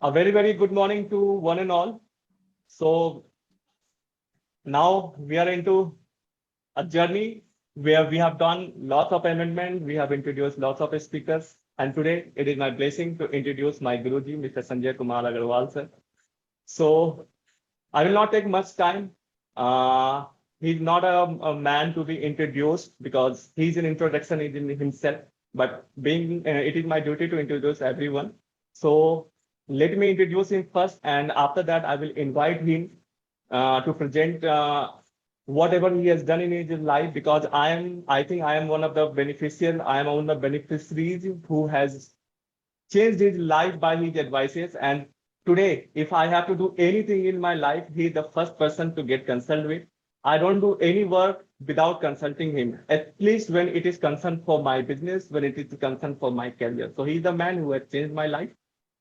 A very, very good morning to one and all. So now we are into a journey where we have done lots of amendment. We have introduced lots of speakers. And today it is my blessing to introduce my Guruji, Mr. Sanjay Kumar Agarwal, sir. So I will not take much time. He's not a man to be introduced because he's an introduction in himself. But being it is my duty to introduce everyone. So let me introduce him first, and after that, I will invite him to present whatever he has done in his life. Because I think I am one of the beneficiaries. I am one of the beneficiaries who has changed his life by his advices. And today, if I have to do anything in my life, he is the first person to get consulted with. I don't do any work without consulting him, at least when it is concerned for my business, when it is concerned for my career. So he's the man who has changed my life.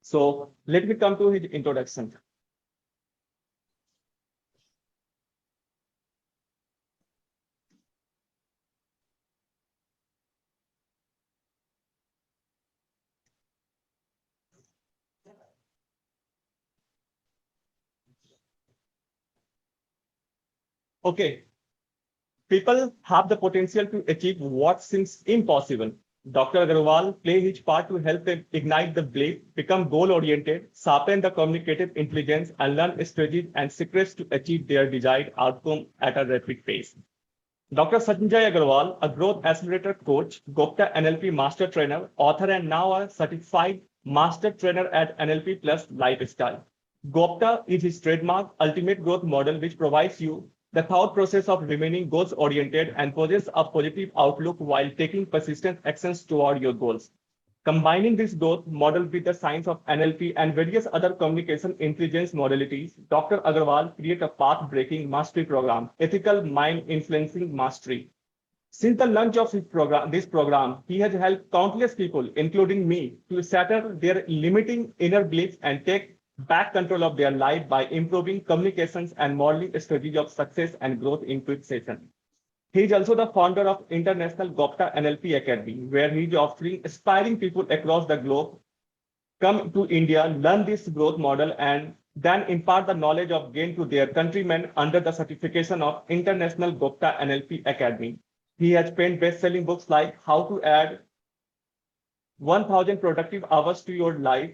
So let me come to his introduction. Okay, people have the potential to achieve what seems impossible. Dr. Agarwal play his part to help them ignite the belief, become goal-oriented, sharpen the communicative intelligence, and learn strategies and secrets to achieve their desired outcome at a rapid pace. Dr. Sanjay Agarwal, a growth accelerator coach, GOPTA-NLP master trainer, author, and now a certified master trainer at NLP Plus Lifestyle. GOPTA is his trademark ultimate growth model, which provides you the thought process of remaining goals oriented and possess a positive outlook while taking persistent actions toward your goals. Combining this growth model with the science of NLP and various other communication intelligence modalities, Dr. Agarwal created a path-breaking mastery program, Ethical Mind Influencing Mastery. Since the launch of this program, he has helped countless people, including me, to shatter their limiting inner beliefs and take back control of their life by improving communications and modeling strategies of success and growth in quick sessions. He is also the founder of International GOPTA-NLP Academy, where he is offering aspiring people across the globe come to India, learn this growth model, and then impart the knowledge of gain to their countrymen under the certification of International GOPTA-NLP Academy. He has penned best-selling books like How to Add 1,000 Productive Hours to Your Life,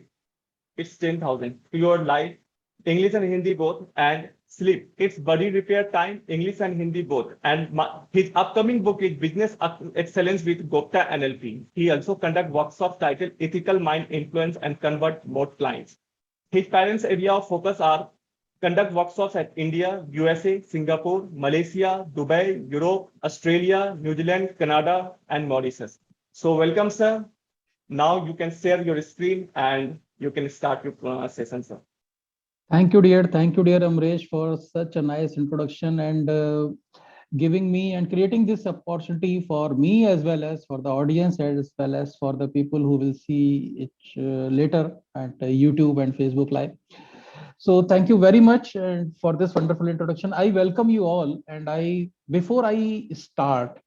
it's 10,000 to your life, English and Hindi both, and Sleep, it's Body Repair Time, English and Hindi both. And his upcoming book is Business Excellence with GOPTA-NLP. He also conducts workshops titled Ethical Mind Influence and convert more clients. His parents' area of focus are conduct workshops at India, USA, Singapore, Malaysia, Dubai, Europe, Australia, New Zealand, Canada, and Mauritius. So welcome, sir. Now you can share your screen and you can start your session, sir. Thank you, dear. Thank you, dear Amresh, for such a nice introduction and giving me and creating this opportunity for me as well as for the audience as well as for the people who will see it later at YouTube and Facebook Live. So thank you very much for this wonderful introduction. I welcome you all. And before I start,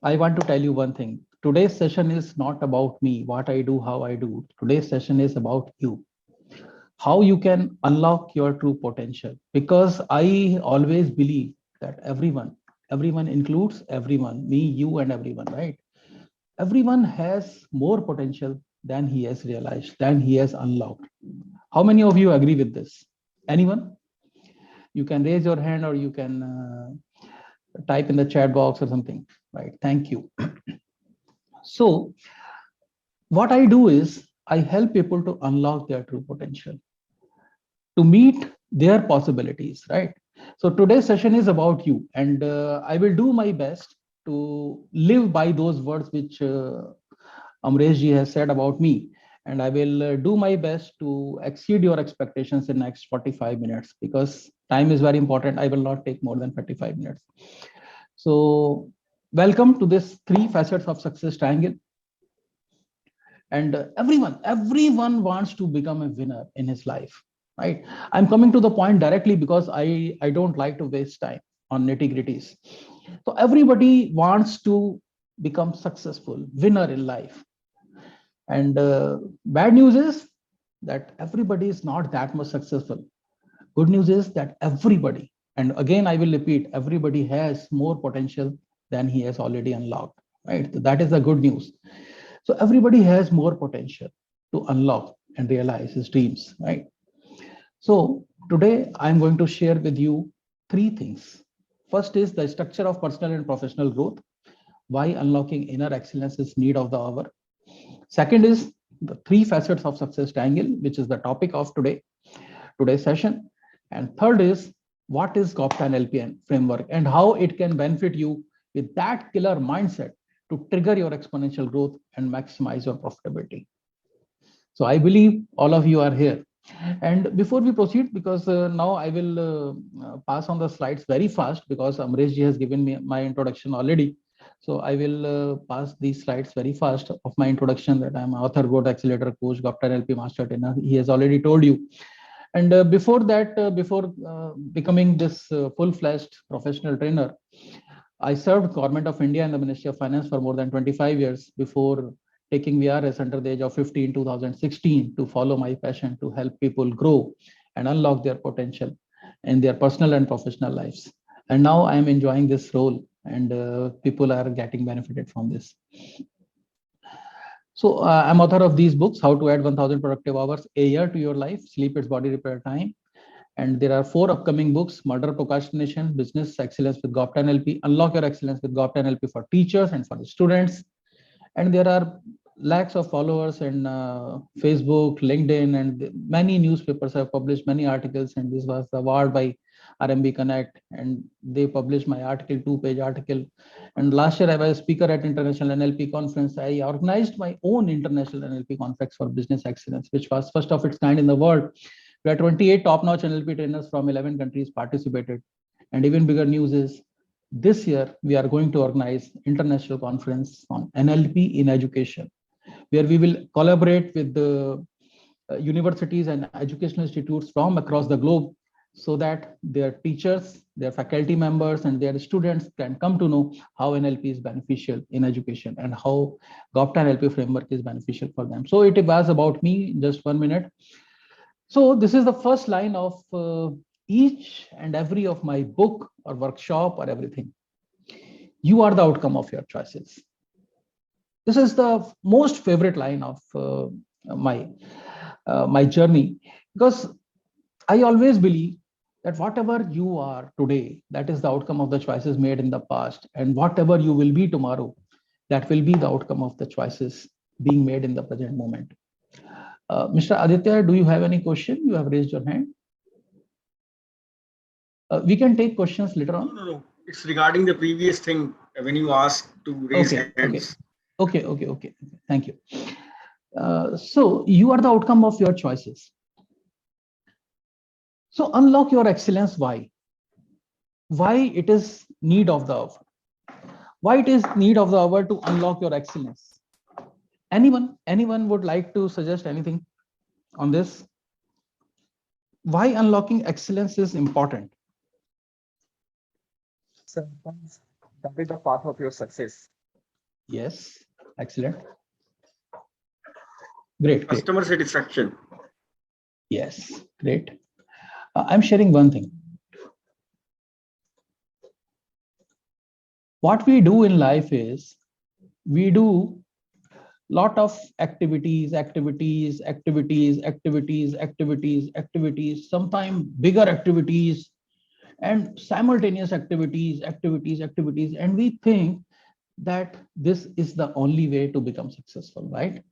I want to tell you one thing. Today's session is not about me, what I do, how I do. Today's session is about you, how you can unlock your true potential. Because I always believe that everyone includes everyone, me, you, and everyone, right? Everyone has more potential than he has realized, than he has unlocked. How many of you agree with this? Anyone? You can raise your hand or you can type in the chat box or something, right? Thank you. So what I do is I help people to unlock their true potential, to meet their possibilities, right? So today's session is about you, and I will do my best to live by those words which Amresh ji has said about me, and I will do my best to exceed your expectations in next 45 minutes, because time is very important. I will not take more than 45 minutes. So welcome to this 3 facets of success triangle. And everyone wants to become a winner in his life, right? I'm coming to the point directly because I don't like to waste time on nitty-gritties. So everybody wants to become successful winner in life. And bad news is that everybody is not that much successful. Good news is that everybody, and again, I will repeat, everybody has more potential than he has already unlocked, right? So that is the good news. So everybody has more potential to unlock and realize his dreams, right? So today I'm going to share with you three things. First is the structure of personal and professional growth, why unlocking inner excellence is need of the hour. Second is the three facets of success triangle, which is the topic of today's session. And third is what is GOPTA-NLP framework and how it can benefit you with that killer mindset to trigger your exponential growth and maximize your profitability. So I believe all of you are here. And before we proceed, because now I will pass on the slides very fast because Amresh ji has given me my introduction already. So I will pass these slides very fast of my introduction, that I'm author, growth accelerator, coach, GOPTA-NLP master trainer. He has already told you. And before that, before becoming this full-fledged professional trainer, I served Government of India and the Ministry of Finance for more than 25 years before taking VRS under the age of 50 in 2016 to follow my passion to help people grow and unlock their potential in their personal and professional lives. And now I am enjoying this role, and people are getting benefited from this. So I'm author of these books: How to Add 1,000 Productive Hours a Year to Your Life, Sleep Its Body, Repair Time. And there are 4 upcoming books: Murder Procrastination, Business Excellence with GOPTA-NLP, Unlock Your Excellence with GOPTA-NLP for teachers and for the students. And there are lakhs of followers in Facebook, LinkedIn, and many newspapers have published many articles. And this was the award by RMB Connect, and they published my article, 2-page article. And last year I was a speaker at International NLP Conference. I organized my own International NLP Conference for Business Excellence, which was first of its kind in the world, where 28 top-notch NLP trainers from 11 countries participated. And even bigger news is this year we are going to organize international conference on NLP in education, where we will collaborate with the universities and educational institutes from across the globe, so that their teachers, their faculty members, and their students can come to know how NLP is beneficial in education and how GOPTA-NLP framework is beneficial for them. So it was about me, just 1 minute. So this is the first line of each and every of my book or workshop or everything. You are the outcome of your choices. This is the most favorite line of my journey, because I always believe that whatever you are today, that is the outcome of the choices made in the past, and whatever you will be tomorrow, that will be the outcome of the choices being made in the present moment. Mr. Aditya, do you have any question? You have raised your hand. We can take questions later on. No. It's regarding the previous thing when you asked to raise hands. Okay. Thank you. So you are the outcome of your choices. So unlock your excellence. Why? Why it is need of the hour? Why it is need of the hour to unlock your excellence? Anyone would like to suggest anything on this? Why unlocking excellence is important? Sometimes that is the path of your success. Yes, excellent. Great. Customer satisfaction. Yes, great. I'm sharing one thing. What we do in life is we do lot of activities, sometimes bigger activities and simultaneous activities, and we think that this is the only way to become successful, right?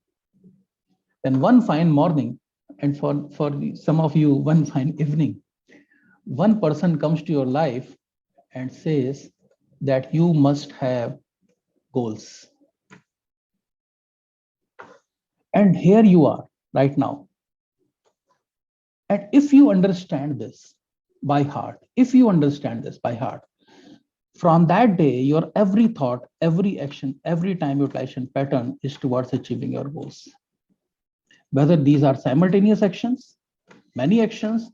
Then one fine morning, and for some of you, one fine evening, one person comes to your life and says that you must have goals. And here you are right now. And if you understand this by heart, from that day, your every thought, every action, every time utilization pattern is towards achieving your goals. Whether these are simultaneous actions, many actions,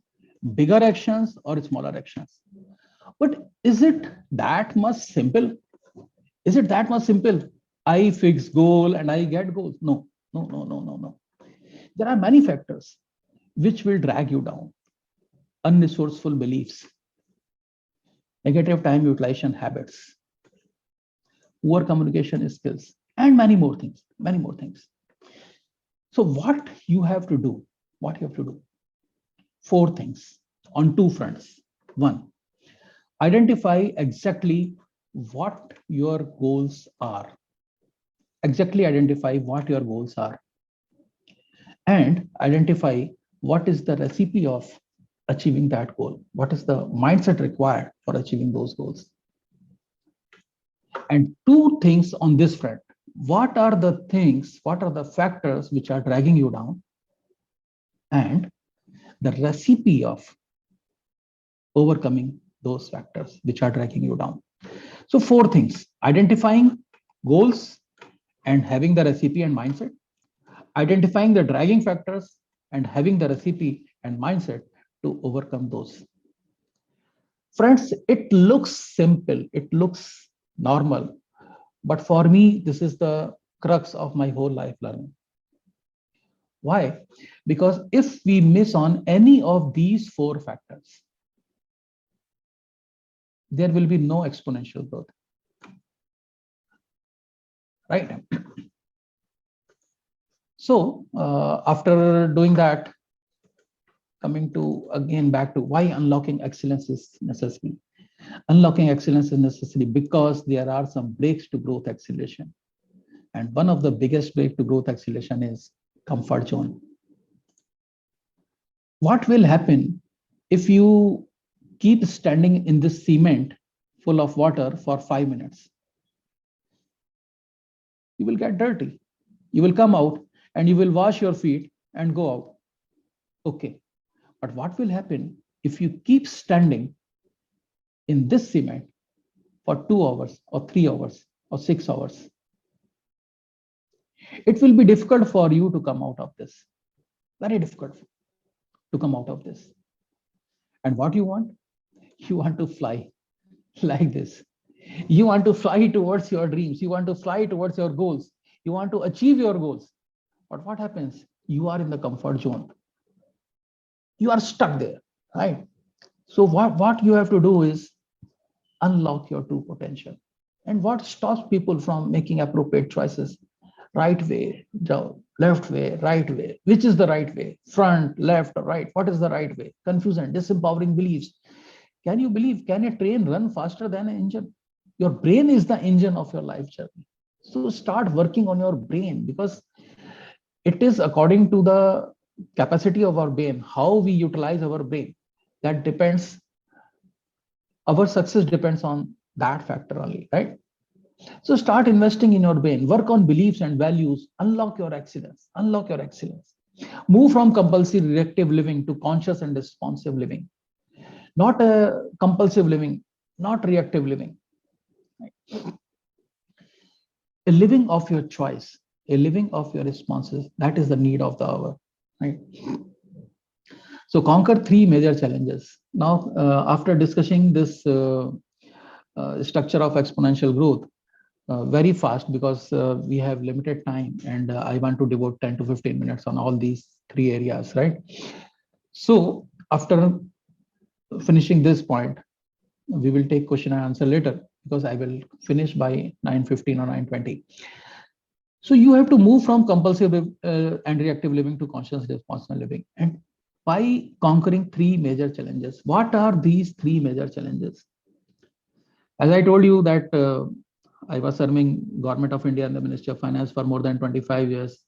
bigger actions, or smaller actions. But is it that much simple? Is it that much simple? I fix goal and I get goals. No. There are many factors. which will drag you down. Unresourceful beliefs, negative time utilization habits, poor communication skills, and many more things, many more things. So what you have to do, four things on two fronts. One, identify exactly what your goals are. Exactly identify what your goals are, and identify what is the recipe of achieving that goal. What is the mindset required for achieving those goals? And two things on this front. What are the things, what are the factors which are dragging you down? And the recipe of overcoming those factors which are dragging you down. So four things: identifying goals and having the recipe and mindset, identifying the dragging factors and having the recipe and mindset to overcome those. Friends, it looks simple, it looks normal, but for me, this is the crux of my whole life learning. Why? Because if we miss on any of these four factors, there will be no exponential growth. Right? So after doing that, coming to again back to why unlocking excellence is necessary. Unlocking excellence is necessary because there are some breaks to growth acceleration. And one of the biggest break to growth acceleration is comfort zone. What will happen if you keep standing in this cement full of water for 5 minutes? You will get dirty. You will come out and you will wash your feet and go out. Okay. But what will happen if you keep standing in this cement for 2 hours or 3 hours or 6 hours? It will be difficult for you to come out of this. Very difficult to come out of this. And what you want? You want to fly like this. You want to fly towards your dreams. You want to fly towards your goals. You want to achieve your goals. But what happens? You are in the comfort zone. You are stuck there, right? So what you have to do is unlock your true potential. And what stops people from making appropriate choices? Right way, left way, right way. Which is the right way? Front, left, or right? What is the right way? Confusion, disempowering beliefs. Can you believe, can a train run faster than an engine? Your brain is the engine of your life journey. So start working on your brain, because it is according to the capacity of our brain, how we utilize our brain. That depends, our success depends on that factor only, right? So start investing in your brain, work on beliefs and values, unlock your excellence, unlock your excellence. Move from compulsive reactive living to conscious and responsive living. Not a compulsive living, not reactive living. A living of your choice, a living of your responses, that is the need of the hour, right? So conquer three major challenges. Now, after discussing this structure of exponential growth, very fast, because we have limited time and I want to devote 10 to 15 minutes on all these three areas, right? So after finishing this point, we will take question and answer later, because I will finish by 9:15 or 9:20. So you have to move from compulsive and reactive living to conscious responsible living. And by conquering three major challenges. What are these three major challenges? As I told you that I was serving Government of India and the Ministry of Finance for more than 25 years.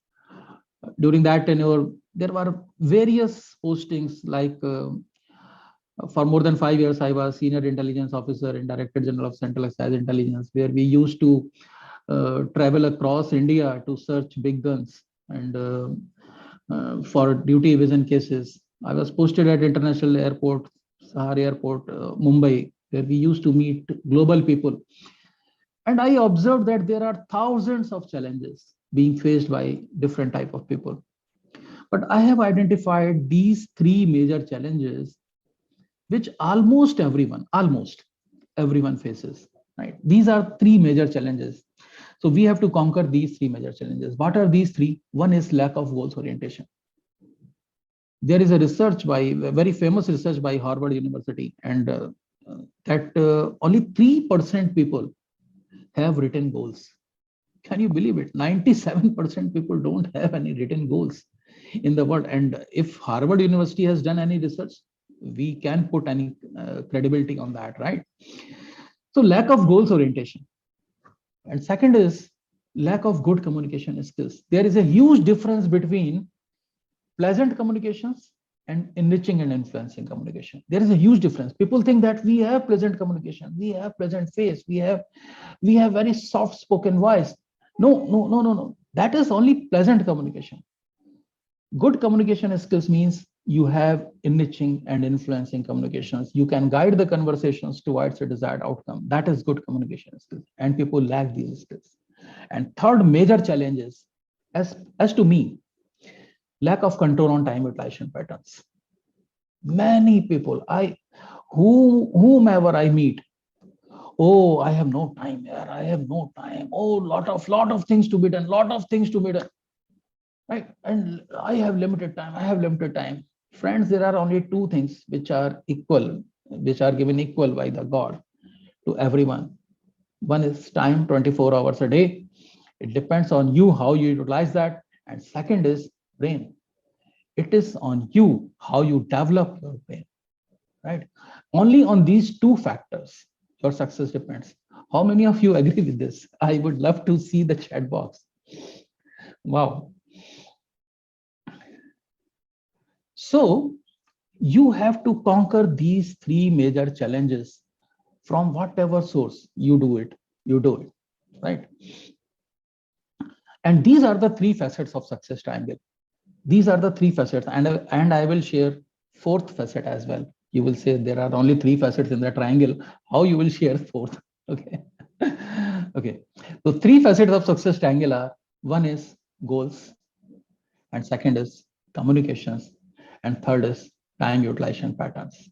During that tenure, there were various postings, like for more than 5 years, I was Senior Intelligence Officer and Director General of Central Excise Intelligence, where we used to travel across India to search big guns and for duty evasion cases. I was posted at International Airport, Sahar Airport, Mumbai, where we used to meet global people. And I observed that there are thousands of challenges being faced by different type of people. But I have identified these three major challenges, which almost everyone faces, right? These are three major challenges. So we have to conquer these three major challenges. What are these three? One is lack of goals orientation. There is a research by a very famous research by Harvard University, and that only 3% people have written goals. Can you believe it? 97% people don't have any written goals in the world. And if Harvard University has done any research, we can put any credibility on that, right? So lack of goals orientation. And second is lack of good communication skills. There is a huge difference between pleasant communications and enriching and influencing communication. There is a huge difference. People think that we have pleasant communication, we have pleasant face, we have very soft spoken voice. No. That is only pleasant communication. Good communication skills means you have enriching and influencing communications. You can guide the conversations towards a desired outcome. That is good communication skills, and people lack these skills. And third major challenge is, as to me, lack of control on time utilization patterns. Many people, whomever I meet, oh, I have no time here, I have no time. Oh, lot of things to be done, right? And I have limited time. Friends, there are only two things which are equal, which are given equal by the God to everyone. One is time, 24 hours a day. It depends on you how you utilize that. And second is brain. It is on you how you develop your brain, right? Only on these two factors your success depends. How many of you agree with this? I would love to see the chat box. Wow. So you have to conquer these three major challenges from whatever source you do it, right? And these are the three facets of success triangle. These are the three facets, and I will share fourth facet as well. You will say there are only three facets in the triangle. How you will share fourth? Okay. Okay. So three facets of success triangle are: one is goals, and second is communications, and third is time utilization patterns.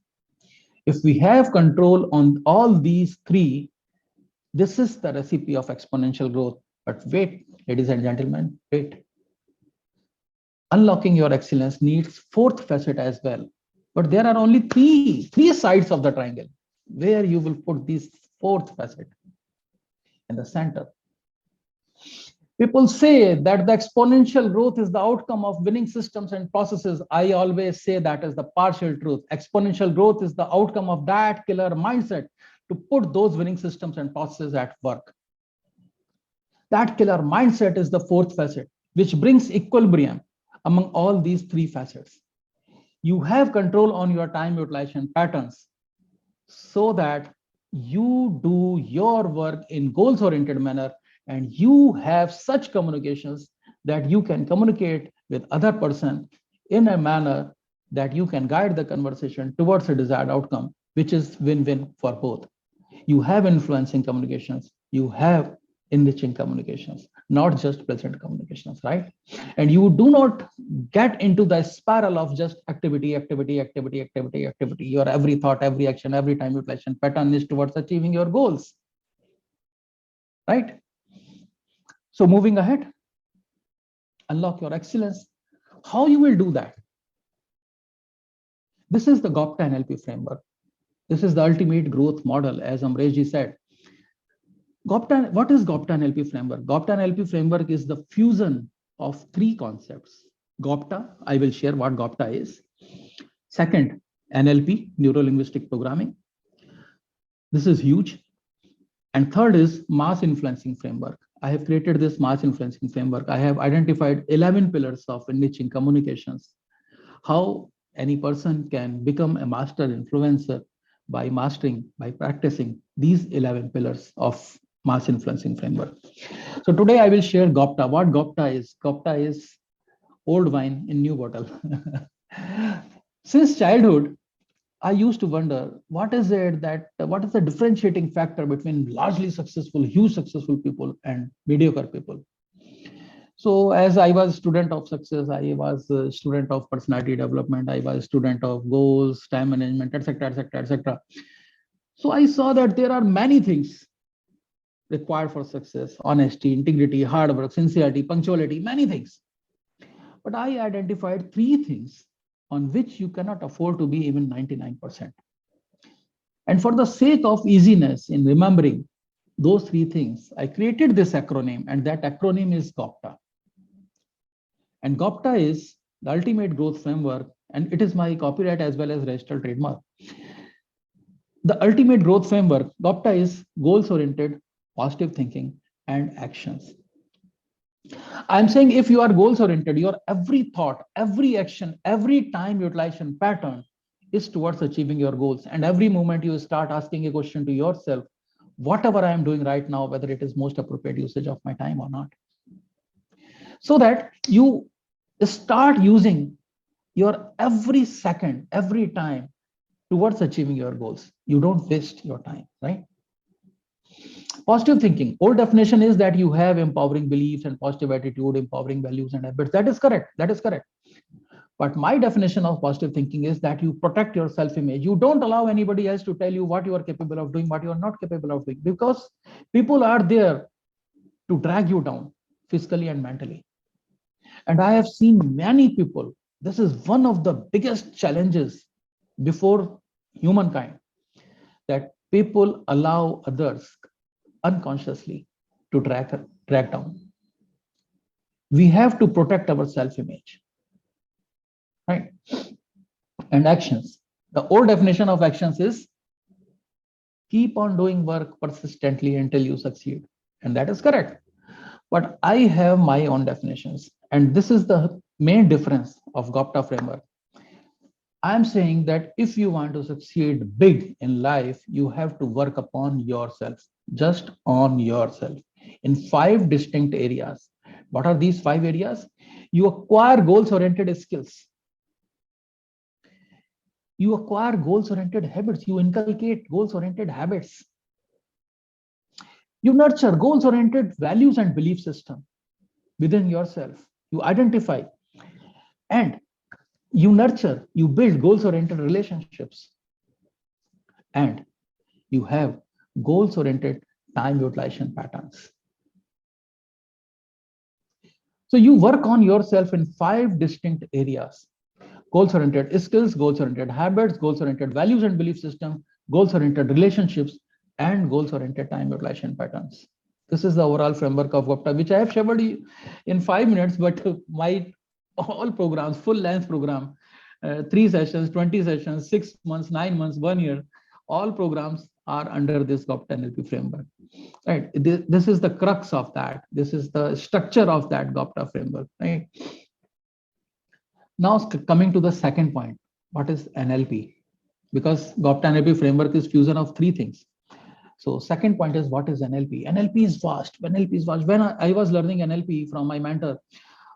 If we have control on all these three, this is the recipe of exponential growth. But wait, ladies and gentlemen, wait. Unlocking your excellence needs fourth facet as well. But there are only three sides of the triangle where you will put this fourth facet in the center. People say that the exponential growth is the outcome of winning systems and processes. I always say that is the partial truth. Exponential growth is the outcome of that killer mindset to put those winning systems and processes at work. That killer mindset is the fourth facet, which brings equilibrium among all these three facets. You have control on your time utilization patterns so that you do your work in goals-oriented manner, and you have such communications that you can communicate with other person in a manner that you can guide the conversation towards a desired outcome, which is win-win for both. You have influencing communications, you have enriching communications, not just pleasant communications, right? And you do not get into the spiral of just activity. Your every thought, every action, every time utilization pattern is towards achieving your goals, right? So moving ahead, unlock your excellence. How you will do that? This is the GOPTA-NLP framework. This is the ultimate growth model, as Amreshji said. What is GOPTA-NLP framework? GOPTA-NLP framework is the fusion of three concepts. GOPTA, I will share what GOPTA is. Second, NLP, Neuro Linguistic Programming. This is huge. And third is mass influencing framework. I have created this mass influencing framework. I have identified 11 pillars of enriching communications. How any person can become a master influencer by practicing these 11 pillars of mass influencing framework. So today I will share GOPTA. What GOPTA is? GOPTA is old wine in new bottle. Since childhood, I used to wonder what is the differentiating factor between largely successful, huge successful people and mediocre people. So as I was student of success, I was a student of personality development, I was a student of goals, time management, etc. So I saw that there are many things required for success: honesty, integrity, hard work, sincerity, punctuality, many things. But I identified three things on which you cannot afford to be even 99%. And for the sake of easiness in remembering those three things, I created this acronym, and that acronym is GOPTA. And GOPTA is the ultimate growth framework, and it is my copyright as well as registered trademark. The ultimate growth framework, GOPTA, is goals-oriented, positive thinking, and actions. I'm saying if you are goals-oriented, your every thought, every action, every time utilization pattern is towards achieving your goals. And every moment you start asking a question to yourself, whatever I am doing right now, whether it is most appropriate usage of my time or not. So that you start using your every second, every time towards achieving your goals. You don't waste your time, right? Positive thinking. Old definition is that you have empowering beliefs and positive attitude, empowering values and habits. That is correct. That is correct. But my definition of positive thinking is that you protect your self-image. You don't allow anybody else to tell you what you are capable of doing, what you are not capable of doing, because people are there to drag you down physically and mentally. And I have seen many people, this is one of the biggest challenges before humankind, that people allow others unconsciously to drag down. We have to protect our self-image, right? And actions. The old definition of actions is keep on doing work persistently until you succeed. And that is correct. But I have my own definitions. And this is the main difference of GOPTA framework. I'm saying that if you want to succeed big in life, you have to work upon yourself, just on yourself, in 5 distinct areas. What are these 5 areas? You acquire goals-oriented skills. You acquire goals-oriented habits. You inculcate goals-oriented habits. You nurture goals-oriented values and belief system within yourself. You identify and you nurture, you build goals-oriented relationships. And you have goals-oriented time utilization patterns. So you work on yourself in 5 distinct areas: goals-oriented skills, goals-oriented habits, goals-oriented values and belief system, goals-oriented relationships, and goals-oriented time utilization patterns. This is the overall framework of GOPTA, which I have shared in 5 minutes, but my all programs, full length program, 3 sessions, 20 sessions, 6 months, 9 months, 1 year, all programs are under this GOPTA-NLP framework. Right? This is the crux of that. This is the structure of that GOPTA framework. Right? Now coming to the second point, what is NLP? Because GOPTA-NLP framework is fusion of 3 things. So second point is, what is NLP? NLP is vast. NLP is vast. When I was learning NLP from my mentor,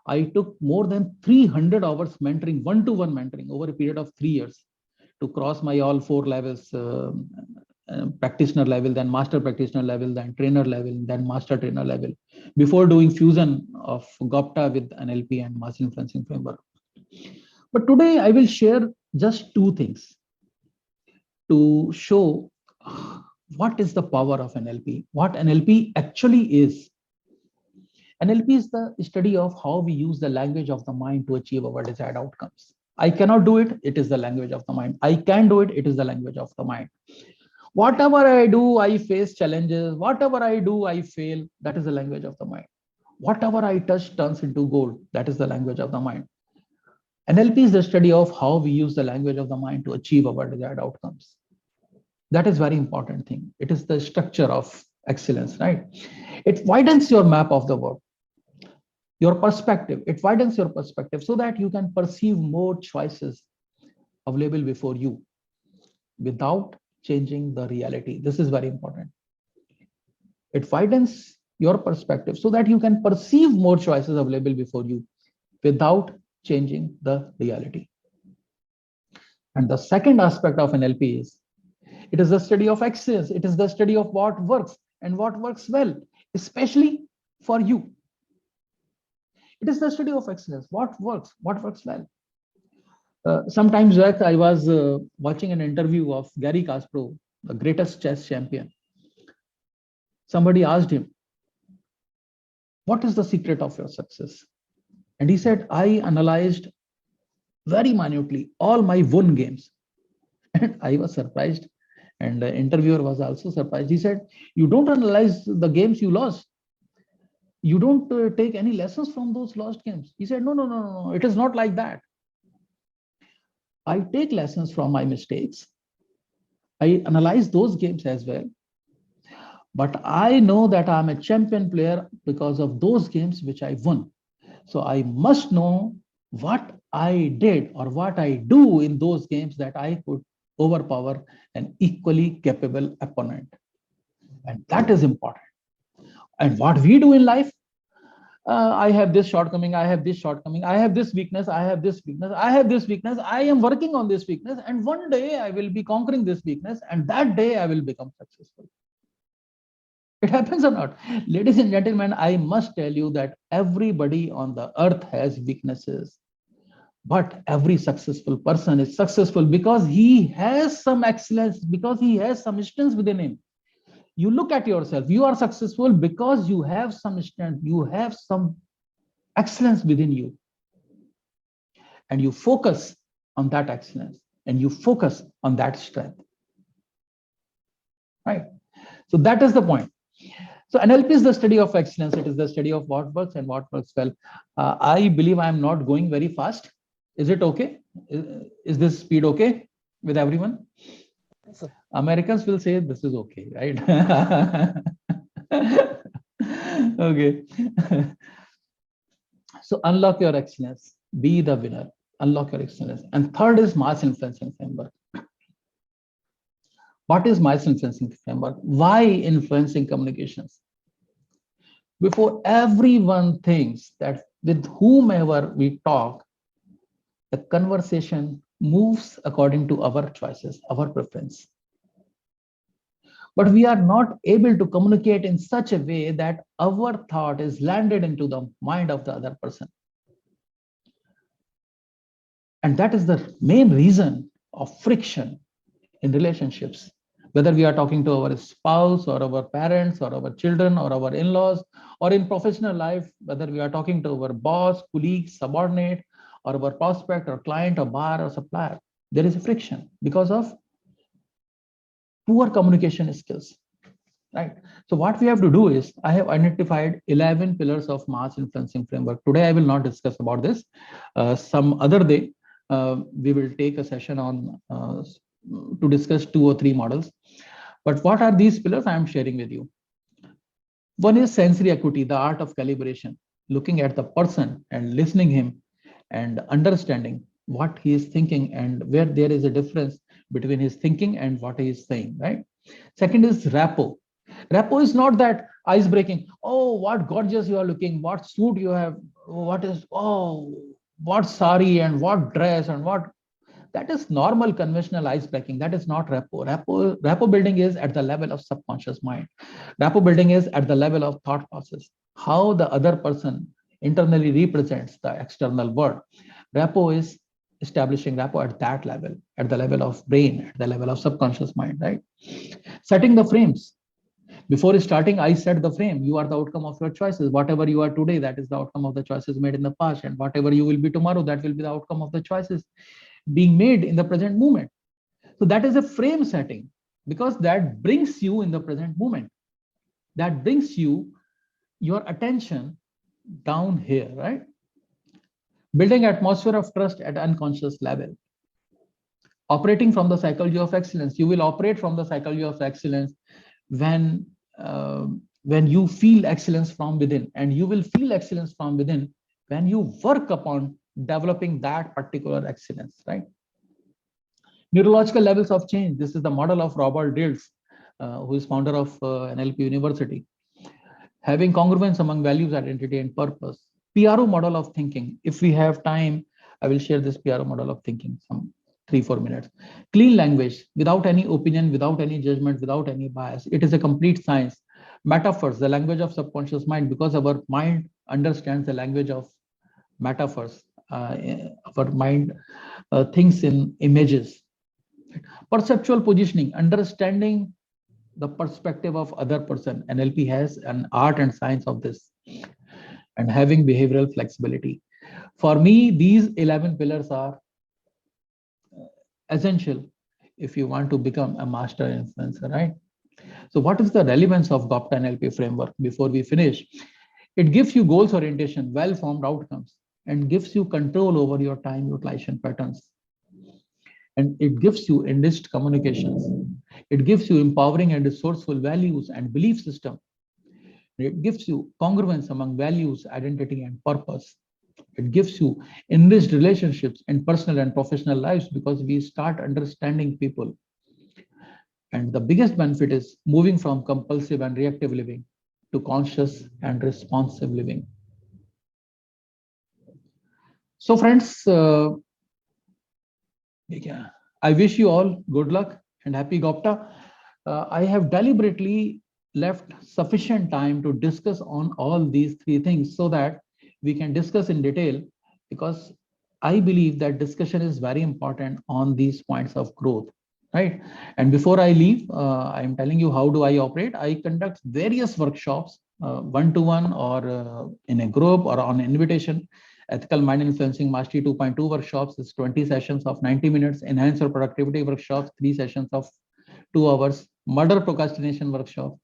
I took more than 300 hours mentoring, one-to-one mentoring over a period of 3 years to cross my all 4 levels, practitioner level, then master practitioner level, then trainer level, then master trainer level, before doing fusion of GOPTA with NLP and mass influencing framework. But today I will share just 2 things to show what is the power of NLP, what NLP actually is. NLP is the study of how we use the language of the mind to achieve our desired outcomes. I cannot do it, it is the language of the mind. I can do it, it is the language of the mind. Whatever I do, I face challenges. Whatever I do, I fail. That is the language of the mind. Whatever I touch turns into gold. That is the language of the mind. NLP is the study of how we use the language of the mind to achieve our desired outcomes. That is very important thing. It is the structure of excellence, right? It widens your map of the world, your perspective. It widens your perspective so that you can perceive more choices available before you without changing the reality. This is very important. It widens your perspective so that you can perceive more choices available before you without changing the reality. And the second aspect of NLP is, it is the study of excellence. It is the study of what works and what works well, especially for you. It is the study of excellence. What works well. Sometimes back, I was watching an interview of Gary Kasparov, the greatest chess champion. Somebody asked him, what is the secret of your success? And he said, I analyzed very minutely, all my won games. And I was surprised. And the interviewer was also surprised. He said, "You don't analyze the games you lost. You don't take any lessons from those lost games." He said, "No, no, no, no, no. It is not like that. I take lessons from my mistakes. I analyze those games as well. But I know that I'm a champion player because of those games which I won. So I must know what I did or what I do in those games that I could overpower an equally capable opponent." And that is important. And what we do in life, I have this shortcoming, I have this shortcoming, I have this weakness, I have this weakness, I have this weakness, I am working on this weakness, and one day I will be conquering this weakness, and that day I will become successful. It happens or not? Ladies and gentlemen, I must tell you that everybody on the earth has weaknesses, but every successful person is successful because he has some excellence, because he has some strength within him. You look at yourself, you are successful because you have some strength, you have some excellence within you, and you focus on that excellence and you focus on that strength, right? So that is the point. So NLP is the study of excellence. It is the study of what works and what works well. I believe I am not going very fast. Is it okay? Is this speed okay with everyone? Yes, sir. Americans will say this is okay, right? Okay. So unlock your excellence, be the winner, unlock your excellence. And third is mass influencing framework. What is mass influencing framework? Why influencing communications? Before everyone thinks that with whomever we talk, the conversation moves according to our choices, our preference. But we are not able to communicate in such a way that our thought is landed into the mind of the other person. And that is the main reason of friction in relationships, whether we are talking to our spouse or our parents or our children or our in-laws, or in professional life, whether we are talking to our boss, colleague, subordinate, or our prospect or client or buyer or supplier. There is a friction because of poor communication skills, right? So what we have to do is, I have identified 11 pillars of mass influencing framework. Today I will not discuss about this. Some other day we will take a session on to discuss 2 or 3 models. But what are these pillars I am sharing with you? One is sensory acuity, the art of calibration, looking at the person and listening him and understanding what he is thinking and where there is a difference between his thinking and what he is saying, right? Second is rapport. Rapport is not that ice breaking. Oh, what gorgeous you are looking, what suit you have, what is, oh, what sari and what dress and what. That is normal conventional ice breaking. That is not rapport. Rapport building is at the level of subconscious mind. Rapport building is at the level of thought process, how the other person internally represents the external world. Rapport is establishing rapport at the level of brain, at the level of subconscious mind, right? Setting the frames. Before starting, I set the frame. You are the outcome of your choices. Whatever you are today, that is the outcome of the choices made in the past. And whatever you will be tomorrow, that will be the outcome of the choices being made in the present moment. So that is a frame setting, because that brings you in the present moment. That brings you your attention down here, right? Building atmosphere of trust at unconscious level. Operating from the psychology of excellence. You will operate from the psychology of excellence when you feel excellence from within, and you will feel excellence from within when you work upon developing that particular excellence, right? Neurological levels of change. This is the model of Robert Dilts, who is founder of NLP University. Having congruence among values, identity, and purpose. PRO model of thinking. If we have time, I will share this PRO model of thinking, some 3-4 minutes. Clean language, without any opinion, without any judgment, without any bias. It is a complete science. Metaphors, the language of subconscious mind, because our mind understands the language of metaphors. Our mind thinks in images. Perceptual positioning, understanding the perspective of other person. NLP has an art and science of this. And having behavioral flexibility. For me, these 11 pillars are essential if you want to become a master influencer, right? So what is the relevance of GOPTA-NLP framework before we finish? It gives you goals orientation, well-formed outcomes, and gives you control over your time utilization patterns. And it gives you enriched communications. It gives you empowering and resourceful values and belief system. It gives you congruence among values, identity, and purpose. It gives you enriched relationships in personal and professional lives because we start understanding people. And the biggest benefit is moving from compulsive and reactive living to conscious and responsive living. So, friends, I wish you all good luck and happy GOPTA. I have deliberately left sufficient time to discuss on all these three things so that we can discuss in detail, because I believe that discussion is very important on these points of growth, right? And before I leave, I'm telling you how do I operate. I conduct various workshops, one-to-one or in a group or on invitation. Ethical Mind Influencing Mastery 2.2 workshops is 20 sessions of 90 minutes. Enhance Your Productivity workshops, 3 sessions of 2 hours. Murder Procrastination workshop.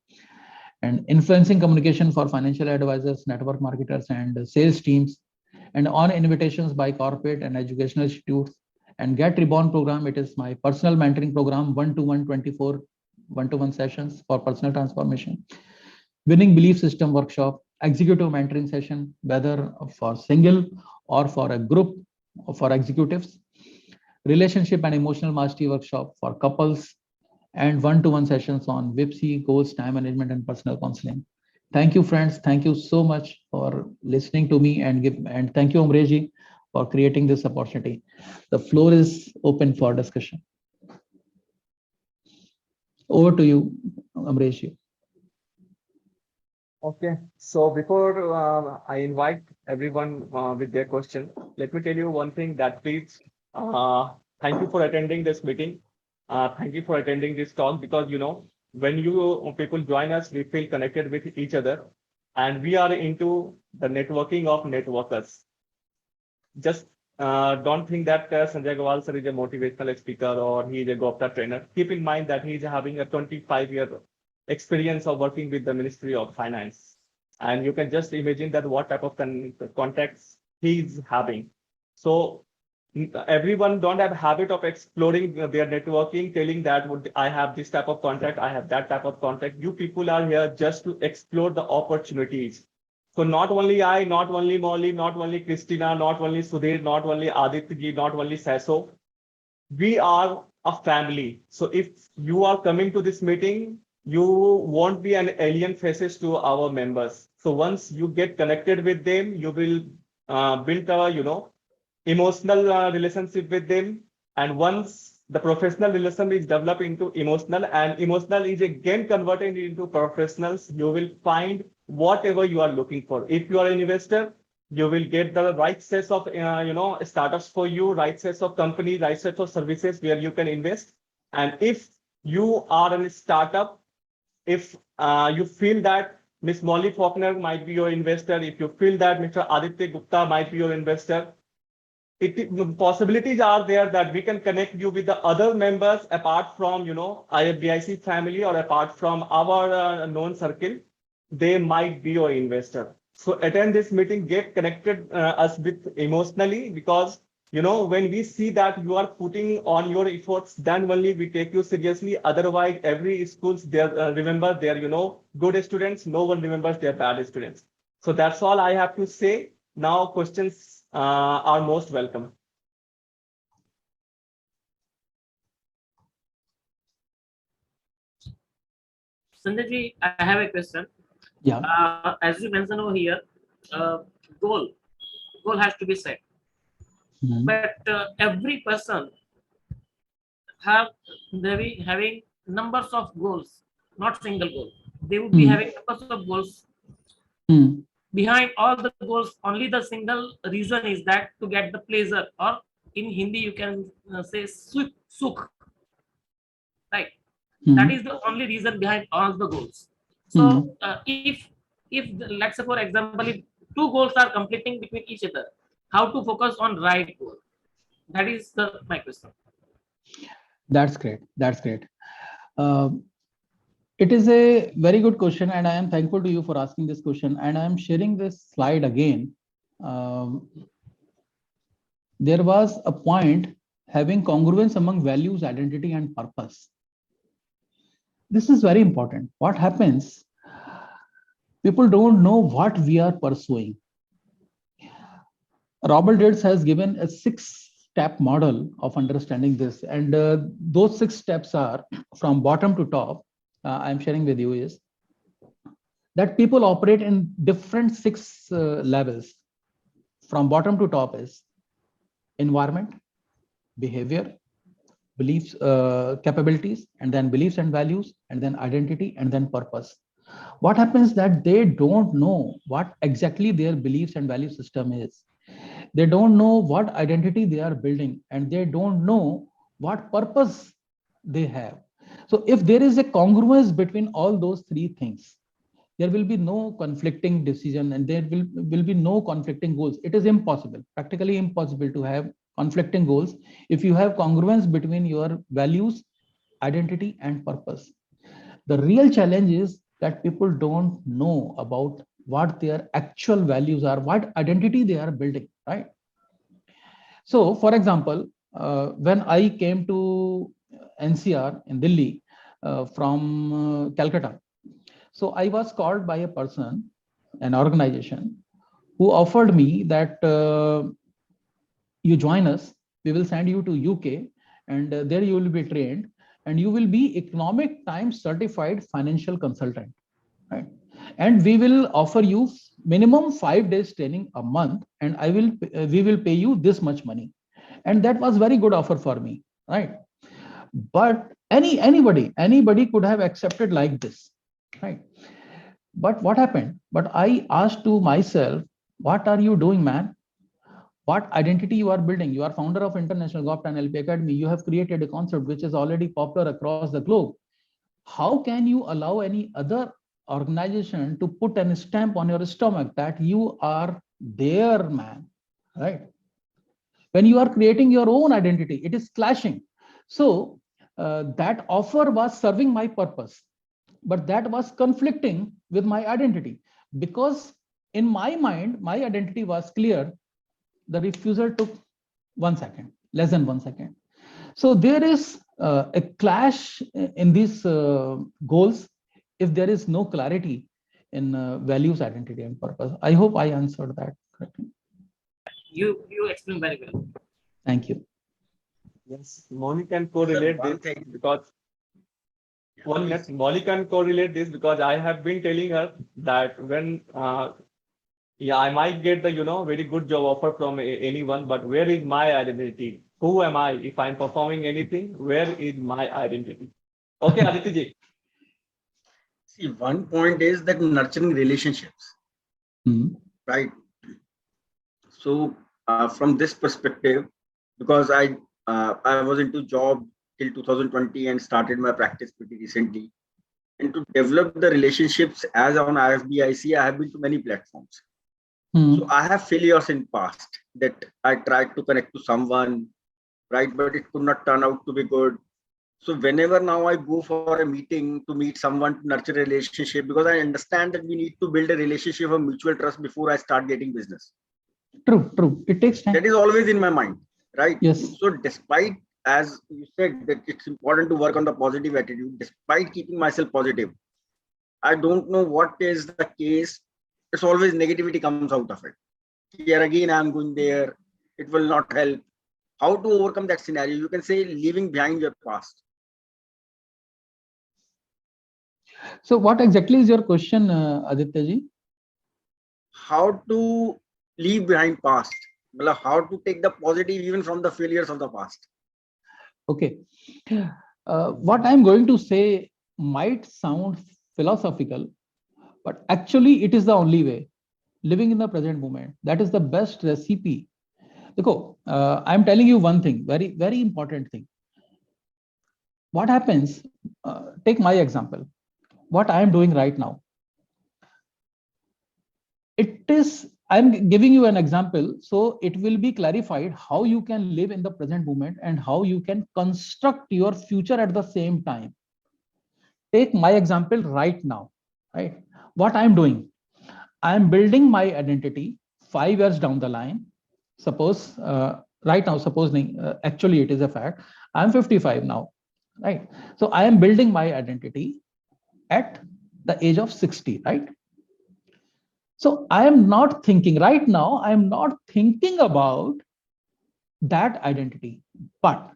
And Influencing Communication for Financial Advisors, Network Marketers, and Sales Teams. And on invitations by corporate and educational institutes. And Get Reborn program, it is my personal mentoring program, 1-to-1 24 one-to-one sessions for personal transformation. Winning Belief System workshop, executive mentoring session, whether for single or for a group or for executives, relationship and emotional mastery workshop for couples, and one-to-one sessions on IFBIC, goals, time management, and personal counseling. Thank you, friends. Thank you so much for listening to me, and thank you, Amreji, for creating this opportunity. The floor is open for discussion. Over to you, Amreji. Okay, so before I invite everyone with their question, let me tell you one thing that please, thank you for attending this meeting. Thank you for attending this talk, because when you people join us, we feel connected with each other, and we are into the networking of networkers. Just don't think that Sanjay Agarwal sir is a motivational speaker or he is a GOPTA trainer. Keep in mind that he is having a 25-year experience of working with the Ministry of Finance. And you can just imagine that what type of contacts he is having. So everyone don't have habit of exploring their networking, telling that I have this type of contact, I have that type of contact. You people are here just to explore the opportunities. So not only I, not only Molly, not only Christina, not only Sudhir, not only Aditya, not only Saso, we are a family. So if you are coming to this meeting, you won't be an alien faces to our members. So once you get connected with them, you will build a emotional relationship with them. And once the professional relation is developed into emotional, and emotional is again converted into professionals, you will find whatever you are looking for. If you are an investor, you will get the right sets of startups for you, right sets of companies, right sets of services where you can invest. And if you are a startup, if you feel that Miss Molly Faulkner might be your investor, if you feel that Mr. Aditya Gupta might be your investor, possibilities are there that we can connect you with the other members apart from IFBIC family, or apart from our known circle. They might be your investor. So attend this meeting, get connected us with emotionally, because when we see that you are putting on your efforts, then only we take you seriously. Otherwise, every schools there remember their good students. No one remembers their bad students. So that's all I have to say. Now questions are most welcome. Sanjay ji, I have a question. Yeah. As you mentioned over here, uh, goal has to be set. But every person have they having numbers of goals, not single goal. They would be having numbers of goals. Behind all the goals, only the single reason is that to get the pleasure, or in Hindi you can say sukh, right? That is the only reason behind all the goals. So let's say for example, if two goals are conflicting between each other, how to focus on right goal? That is my question. That's great. That's great. It is a very good question, and I am thankful to you for asking this question. And I am sharing this slide again. There was a point having congruence among values, identity, and purpose. This is very important. What happens? People don't know what we are pursuing. Robert Ditz has given a 6-step model of understanding this, and those 6 steps are from bottom to top. I'm sharing with you is that people operate in different 6 levels. From bottom to top is environment, behavior, beliefs, capabilities, and then beliefs and values, and then identity, and then purpose. What happens that they don't know what exactly their beliefs and value system is. They don't know what identity they are building, and they don't know what purpose they have. So if there is a congruence between all those 3 things, there will be no conflicting decision, and there will be no conflicting goals. It is impossible, practically impossible to have conflicting goals if you have congruence between your values, identity, and purpose. The real challenge is that people don't know about what their actual values are, what identity they are building, right? So, for example, when I came to NCR in Delhi from Calcutta, so I was called by a person, an organization, who offered me that you join us, we will send you to UK, and there you will be trained, and you will be Economic Times certified financial consultant, right? And we will offer you minimum 5 days training a month, and we will pay you this much money. And that was very good offer for me, right? But anybody could have accepted like this, right? But what happened? But I asked to myself, what are you doing, man? What identity you are building? You are founder of International GOPTA-NLP Academy. You have created a concept which is already popular across the globe. How can you allow any other organization to put a stamp on your stomach that you are their man, right? When you are creating your own identity, it is clashing. So that offer was serving my purpose, but that was conflicting with my identity, because in my mind, my identity was clear. The refusal took 1 second, less than 1 second. So there is a clash in these goals if there is no clarity in values, identity, and purpose. I hope I answered that correctly. You explained very well. Thank you. Yes, Molly can correlate this because Molly can correlate this because I have been telling her that when yeah, I might get the very good job offer from anyone, but where is my identity? Who am I? If I'm performing anything, where is my identity? Okay, Aditi ji. See, one point is that nurturing relationships, right? So from this perspective, because I was into job till 2020 and started my practice pretty recently, and to develop the relationships as on IFBIC, I have been to many platforms. So I have failures in past that I tried to connect to someone, right, but it could not turn out to be good. So whenever now I go for a meeting to meet someone to nurture a relationship, because I understand that we need to build a relationship of mutual trust before I start getting business. True. It takes time. That is always in my mind, right? Yes. So despite, as you said, that it's important to work on the positive attitude, despite keeping myself positive, I don't know what is the case. It's always negativity comes out of it. Here again, I'm going there. It will not help. How to overcome that scenario? You can say leaving behind your past. So what exactly is your question, Aditya ji? How to leave behind past? How to take the positive even from the failures of the past? Okay. What I'm going to say might sound philosophical, but actually it is the only way. Living in the present moment. That is the best recipe. Look, I'm telling you one thing, very, very important thing. What happens? Take my example. What I am doing right now. I'm giving you an example, so it will be clarified how you can live in the present moment and how you can construct your future at the same time. Take my example right now, right? What I'm doing, I'm building my identity 5 years down the line. Suppose right now, supposing actually it is a fact, I'm 55 now, right? So I am building my identity at the age of 60, right? So I am not thinking right now, I am not thinking about that identity, but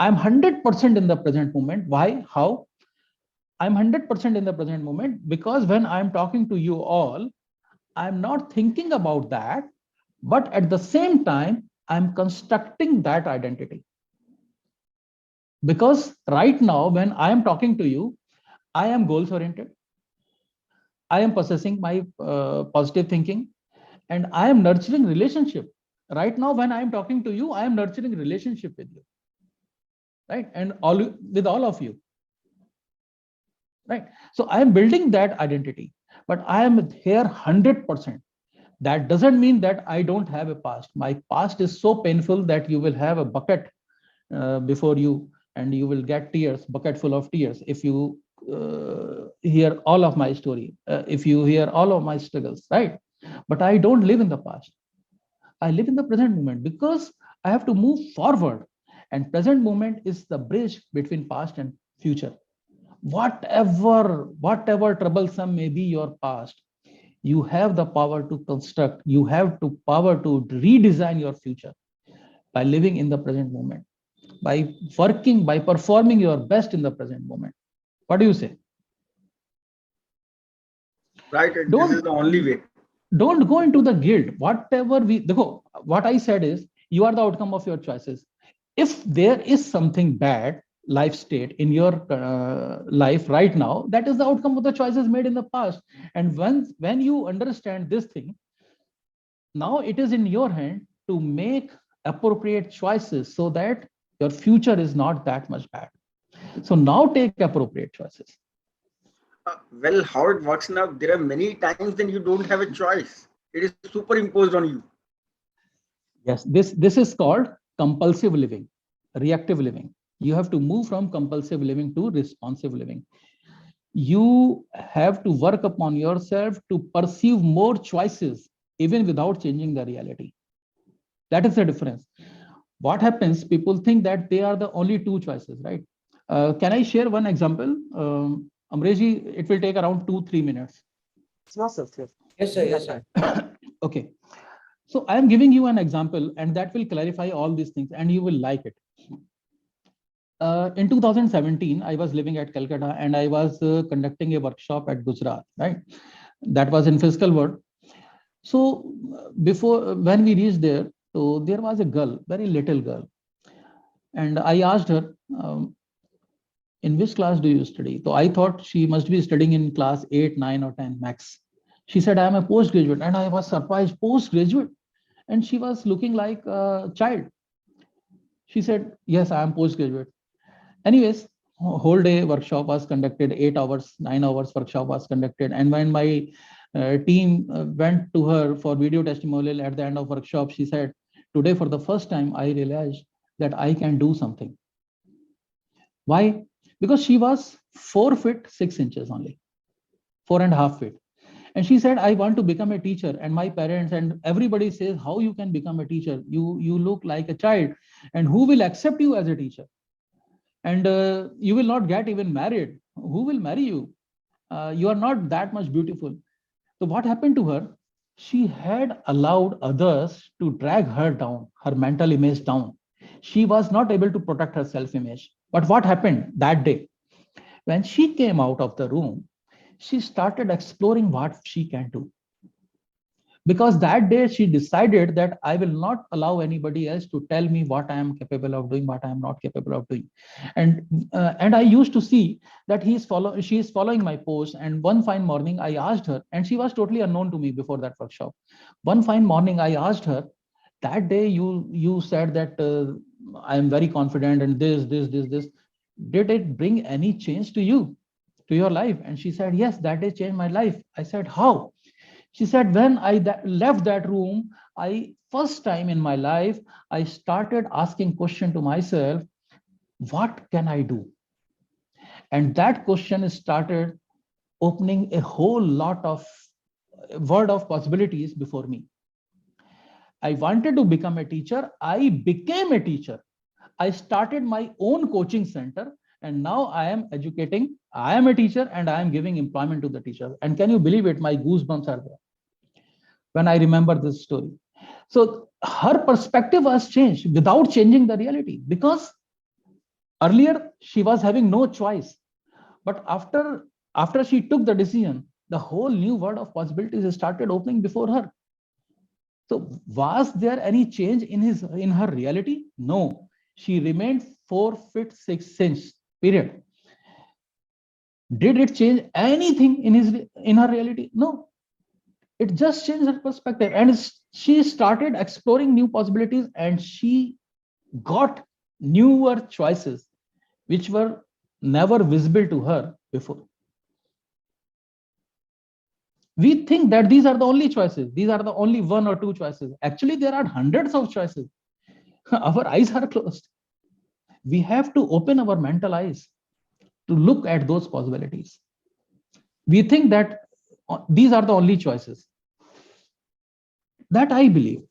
I'm 100% in the present moment. Why? How? I'm 100% in the present moment because when I'm talking to you all, I'm not thinking about that, but at the same time, I'm constructing that identity. Because right now, when I am talking to you, I am goals oriented. I am possessing my positive thinking, and I am nurturing relationship. Right now, when I am talking to you, I am nurturing relationship with you, right? And all with all of you, right? So I am building that identity, but I am here 100%. That doesn't mean that I don't have a past. My past is so painful that you will have a bucket before you, and you will get tears, bucket full of tears, if you hear all of my story, if you hear all of my struggles, right? But I don't live in the past. I live in the present moment because I have to move forward, and present moment is the bridge between past and future. Whatever troublesome may be your past, you have the power to construct, you have to power to redesign your future by living in the present moment, by working, by performing your best in the present moment. What do you say? Right, and this is the only way. Don't go into the guilt. Whatever what I said is, you are the outcome of your choices. If there is something bad life state in your life right now, that is the outcome of the choices made in the past. And when you understand this thing, now it is in your hand to make appropriate choices so that your future is not that much bad. So now take appropriate choices. Well, how it works now, there are many times then you don't have a choice. It is superimposed on you. Yes, this is called compulsive living, reactive living. You have to move from compulsive living to responsive living. You have to work upon yourself to perceive more choices even without changing the reality. That is the difference. What happens, people think that they are the only two choices, right? Can I share one example? Amreji, it will take around 2-3 minutes. Yes, sir. Yes, sir. Yes, sir. Okay. So I am giving you an example, and that will clarify all these things, and you will like it. In 2017, I was living at Calcutta, and I was conducting a workshop at Gujarat, right? That was in physical world. So when we reached there, so there was a girl, very little girl. And I asked her, in which class do you study? So I thought she must be studying in class 8, 9, or 10 max. She said, I am a postgraduate. And I was surprised, postgraduate? And she was looking like a child. She said, yes, I am postgraduate. Anyways, whole day workshop was conducted, 8 hours, 9 hours workshop was conducted. And when my team went to her for video testimonial at the end of workshop, she said, today for the first time, I realized that I can do something. Why? Because she was 4 feet 6 inches only, 4.5 feet. And she said, I want to become a teacher. And my parents and everybody says, how you can become a teacher? You look like a child. And who will accept you as a teacher? And you will not get even married. Who will marry you? You are not that much beautiful. So what happened to her? She had allowed others to drag her down, her mental image down. She was not able to protect her self-image. But what happened that day? When she came out of the room, she started exploring what she can do. Because that day she decided that I will not allow anybody else to tell me what I am capable of doing, what I am not capable of doing. And I used to see that she is following my post. And one fine morning I asked her, and she was totally unknown to me before that workshop. One fine morning I asked her, that day you said that I am very confident and this. Did it bring any change to you, to your life? And she said, yes, that day changed my life. I said, how? She said, when I left that room, first time in my life, I started asking question to myself, what can I do? And that question started opening a whole lot of world of possibilities before me. I wanted to become a teacher. I became a teacher. I started my own coaching center, and now I am educating. I am a teacher and I am giving employment to the teachers. And can you believe it? My goosebumps are there when I remember this story. So her perspective was changed without changing the reality, because earlier she was having no choice. But after she took the decision, the whole new world of possibilities started opening before her. So was there any change in her reality? No. She remained 4 feet 6 inches. Period. Did it change anything in her reality? No. It just changed her perspective, and she started exploring new possibilities, and she got newer choices which were never visible to her before. We think that these are the only choices. These are the only one or two choices. Actually, there are hundreds of choices. Our eyes are closed. We have to open our mental eyes to look at those possibilities. We think that these are the only choices. That I believe.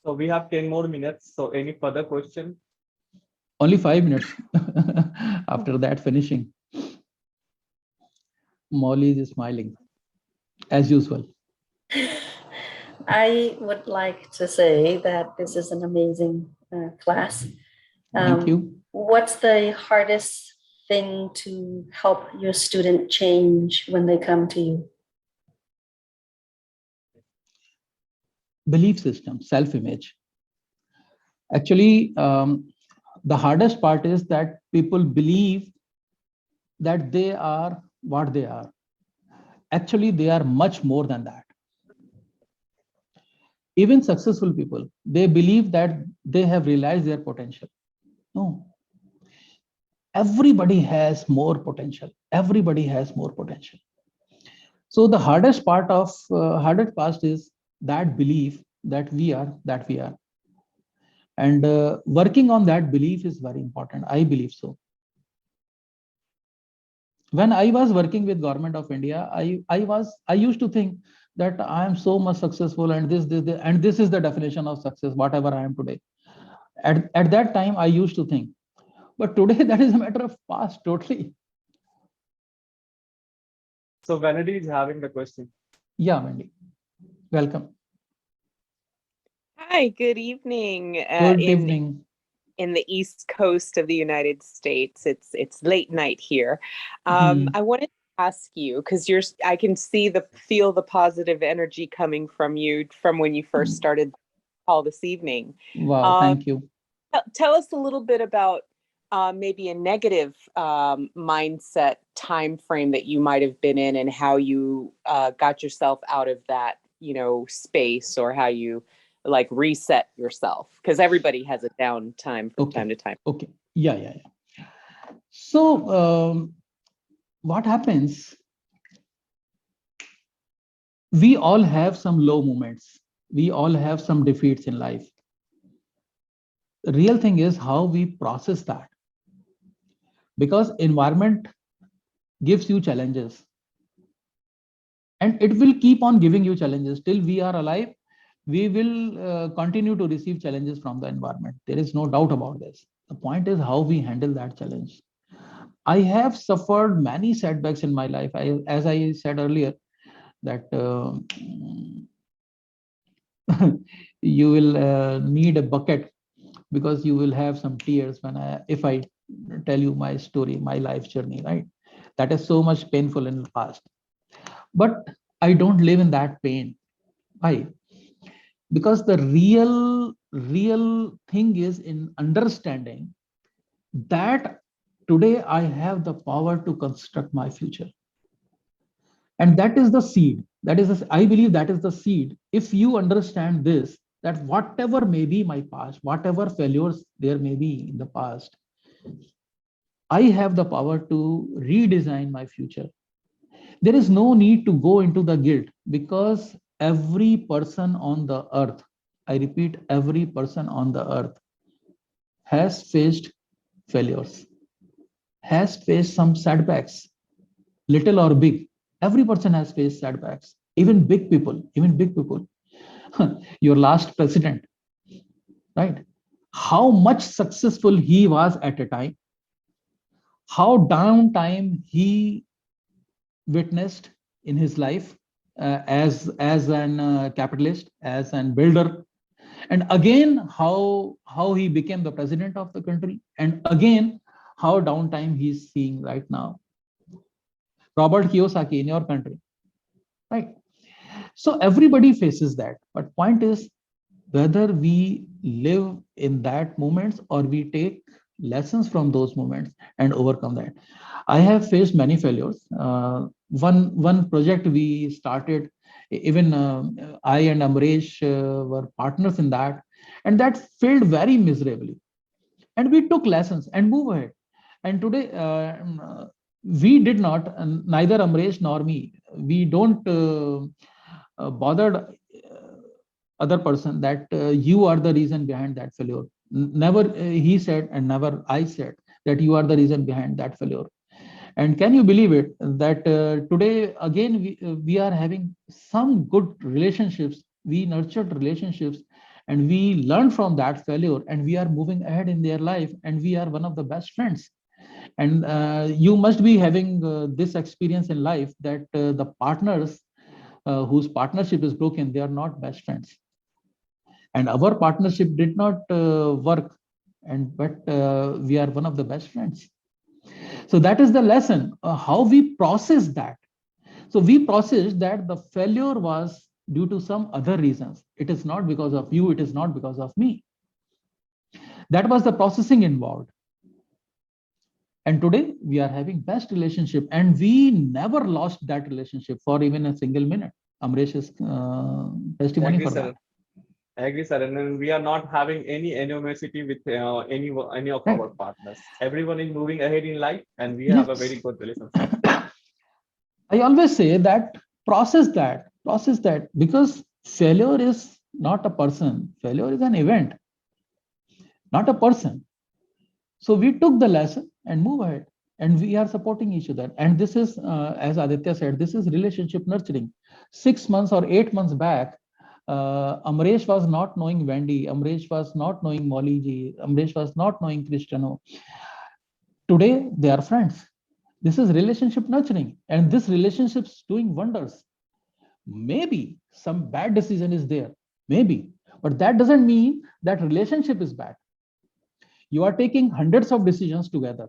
So we have 10 more minutes. So any further question? Only 5 minutes after that finishing. Molly is smiling as usual. I would like to say that this is an amazing class. Thank you. What's the hardest thing to help your student change when they come to you? Belief system, self-image. Actually, the hardest part is that people believe that they are what they are. Actually, they are much more than that. Even successful people, they believe that they have realized their potential. No. Everybody has more potential. Everybody has more potential. So the hardest part is that belief that we are. And working on that belief is very important. I believe so. When I was working with Government of India, I used to think that I am so much successful, and this is the definition of success, whatever I am today. At that time, I used to think, but today that is a matter of past totally. So Vanity is having the question. Yeah, Wendy, welcome. Hi, good evening. Good evening. In the East Coast of the United States, it's late night here. I wanted to ask you, because I can feel the positive energy coming from you from when you first started the call this evening. Wow, thank you. Tell us a little bit about maybe a negative mindset time frame that you might have been in, and how you got yourself out of that, space, or how you like reset yourself, because everybody has a down time from time to time. Okay. Yeah. So what happens? We all have some low moments. We all have some defeats in life. The real thing is how we process that. Because environment gives you challenges. And it will keep on giving you challenges till we are alive. We will continue to receive challenges from the environment. There is no doubt about this. The point is how we handle that challenge. I have suffered many setbacks in my life. As I said earlier, that you will need a bucket, because you will have some tears if I tell you my story, my life journey, right? That is so much painful in the past. But I don't live in that pain. Why? Because the real thing is in understanding that today I have the power to construct my future. And that is the seed. I believe that is the seed. If you understand this, that whatever may be my past, whatever failures there may be in the past, I have the power to redesign my future. There is no need to go into the guilt, because every person on the earth, I repeat, every person on the earth has faced failures, has faced some setbacks, little or big. Every person has faced setbacks, even big people, Your last president, right? How much successful he was at a time, how downtime he witnessed in his life, as an capitalist, as an builder, and again how he became the president of the country, and again how downtime he's seeing right now. Robert Kiyosaki in your country, right? So everybody faces that, but point is whether we live in that moments or we take lessons from those moments and overcome that. I have faced many failures. One project we started, even I and Amresh were partners in that, and that failed very miserably. And we took lessons and move ahead. And today, we did not, neither Amresh nor me, we don't bothered other person that you are the reason behind that failure. Never he said, and never I said that you are the reason behind that failure. And can you believe it that today again we are having some good relationships, we nurtured relationships, and we learn from that failure, and we are moving ahead in their life, and we are one of the best friends. And you must be having this experience in life that the partners whose partnership is broken, they are not best friends. And our partnership did not work, and but we are one of the best friends. So that is the lesson, how we process that. So we processed that the failure was due to some other reasons. It is not because of you, it is not because of me. That was the processing involved. And today we are having best relationship, and we never lost that relationship for even a single minute. Amresh is testimony for that. I agree, sir. And then we are not having any animosity with any of our partners. Everyone is moving ahead in life, and we have a very good relationship. I always say that process that, because failure is not a person. Failure is an event, not a person. So we took the lesson and move ahead, and we are supporting each other. And this is, as Aditya said, this is relationship nurturing. 6 months or 8 months back, Amresh was not knowing Wendy. Amresh was not knowing Molly ji. Amresh was not knowing Cristiano. Today, they are friends. This is relationship nurturing, and this relationship is doing wonders. Maybe some bad decision is there, maybe, but that doesn't mean that relationship is bad. You are taking hundreds of decisions together.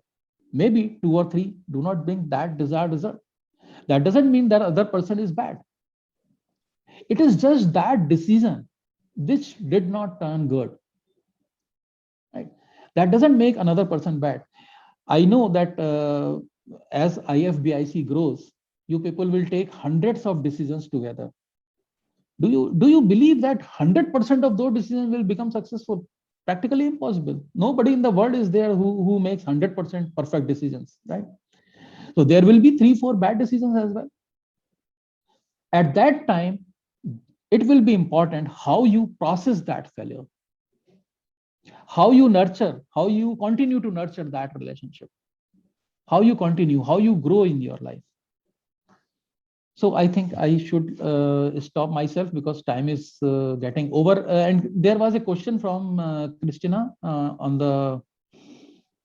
Maybe 2 or 3 do not bring that desired result. That doesn't mean that other person is bad. It is just that decision which did not turn good. Right? That doesn't make another person bad. I know that as IFBIC grows, you people will take hundreds of decisions together. Do you believe that 100% of those decisions will become successful? Practically impossible. Nobody in the world is there who makes 100% perfect decisions, right? So there will be 3-4 bad decisions as well. At that time, it will be important how you process that failure, how you nurture, how you continue to nurture that relationship, how you continue, how you grow in your life. So I think I should stop myself because time is getting over. And there was a question from Christina on the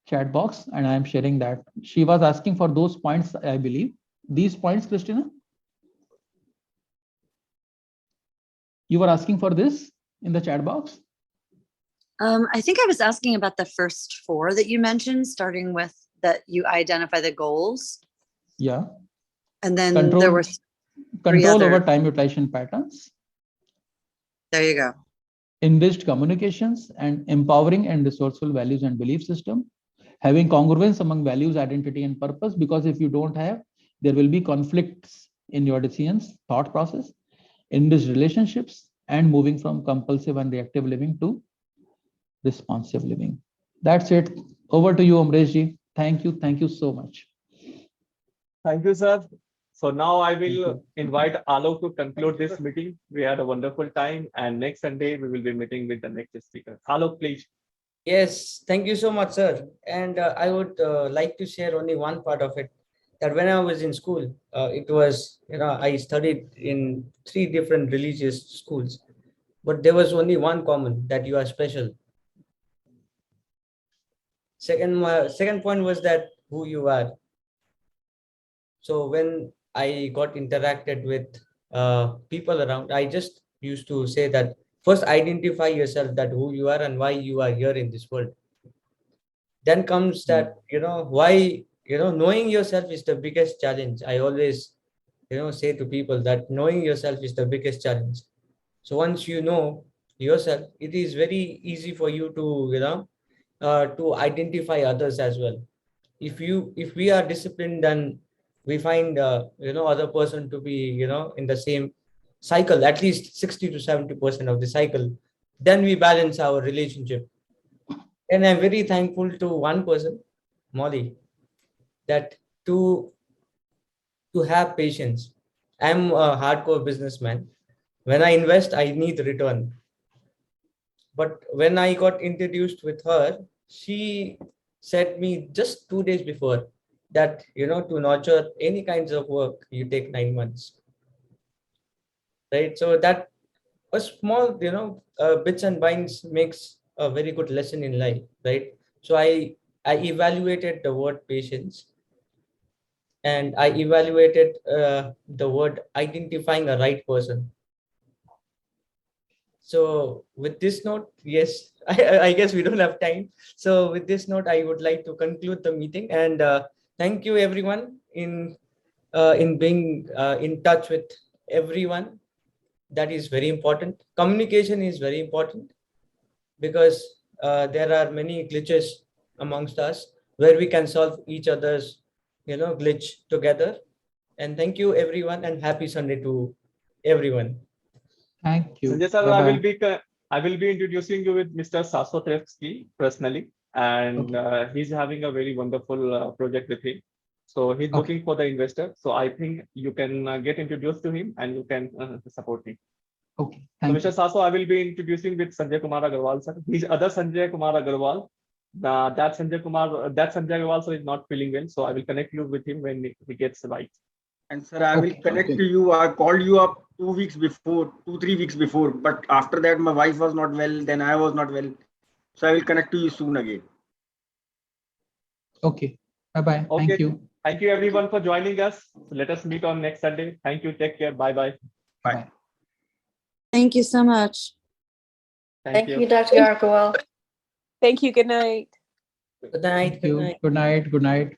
chat box, and I am sharing that. She was asking for those points, I believe. These points, Christina? You were asking for this in the chat box? I think I was asking about the first 4 that you mentioned, starting with that you identify the goals. Yeah. And then there were control over time utilization patterns. There you go. Enriched communications and empowering and resourceful values and belief system. Having congruence among values, identity, and purpose, because if you don't have, there will be conflicts in your decisions, thought process, enriched relationships, and moving from compulsive and reactive living to responsive living. That's it. Over to you, Amresh ji. Thank you so much. Thank you, sir. So now I will invite Alok to conclude this meeting. We had a wonderful time, and next Sunday we will be meeting with the next speaker. Alok, please. Yes, thank you so much, sir. And I would like to share only one part of it. That when I was in school, it was, I studied in 3 different religious schools, but there was only one common, that you are special. Second point was that who you are. So when I got interacted with people around, I just used to say that first identify yourself, that who you are and why you are here in this world. Then comes that, why, knowing yourself is the biggest challenge. I always, say to people that knowing yourself is the biggest challenge. So once you know yourself, it is very easy for you to, to identify others as well. If we are disciplined, then we find, other person to be, in the same cycle, at least 60 to 70% of the cycle. Then we balance our relationship. And I'm very thankful to one person, Molly, that to have patience. I'm a hardcore businessman. When I invest, I need return. But when I got introduced with her, she said me just 2 days before that, to nurture any kinds of work, you take 9 months. Right. So that a small, bits and binds makes a very good lesson in life. Right. So I evaluated the word patience, and I evaluated the word identifying a right person. So with this note, yes, I guess we don't have time. So with this note, I would like to conclude the meeting, and thank you everyone in being in touch with everyone. That is very important. Communication is very important, because there are many glitches amongst us where we can solve each other's, glitch together. And thank you everyone, and happy Sunday to everyone. Thank you. Sanjay sir, Bye-bye. I will be introducing you with Mr. Sasotrevsky personally, and he's having a very wonderful project with him. So he's looking for the investor. So I think you can get introduced to him and you can support him. Okay. So Thank Mr. you. Saso, I will be introducing with Sanjay Kumar Agarwal sir. He's other Sanjay Kumar Agarwal. That Sanjay Agarwal sir is not feeling well, so I will connect you with him when he gets right. And sir, I will connect to you. I called you up 2 weeks before, 2-3 weeks before, but after that my wife was not well, then I was not well. So I will connect to you soon again. Okay. Bye-bye. Okay. Thank you. Thank you everyone for joining us. Let us meet on next Sunday. Thank you. Take care. Bye-bye. Bye. Thank you so much. Thank you. Dr. Agarwal. Thank you. Good night. Good night. Thank you. Good night. Good night.